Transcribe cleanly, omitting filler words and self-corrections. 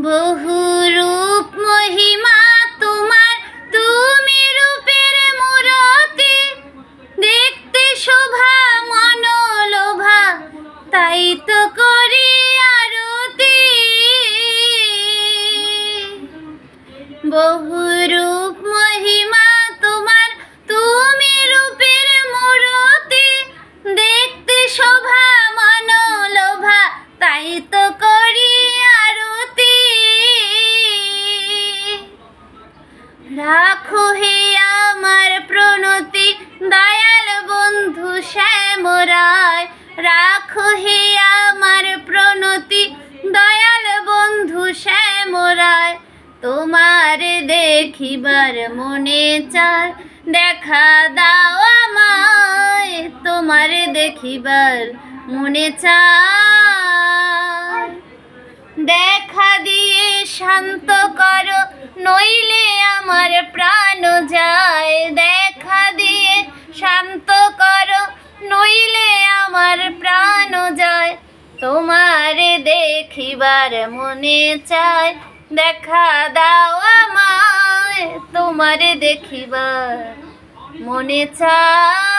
বহু রূপ মহিমা তোমার, তুমি রূপের মূরতি, দেখতে শোভা মনোলোভা, তাই তো করি আরতি। বহু রূপ মহিমা তোমার, তুমি রূপের মূরতি, দেখতে শোভা মনোলোভা, তাই তো করি আরতি। রাখো হে আমার প্রণতি দয়াল বন্ধু শ্যামরায়, রাখো হে আমার প্রণতি দয়াল বন্ধু শ্যামরায়। তোমার দেখিবার মনে চায়, দেখা দাও আমায়, তোমার দেখিবার মনে চায়। দেখা দিয়ে শান্ত করো, নইলে আমার প্রাণ যায়। দেখা দিয়ে শান্ত করো, নইলে আমার প্রাণ যায়। তোমার দেখিবার মনে চায়, দেখা দাও আমায়, তোমার দেখিবার মনে চায়।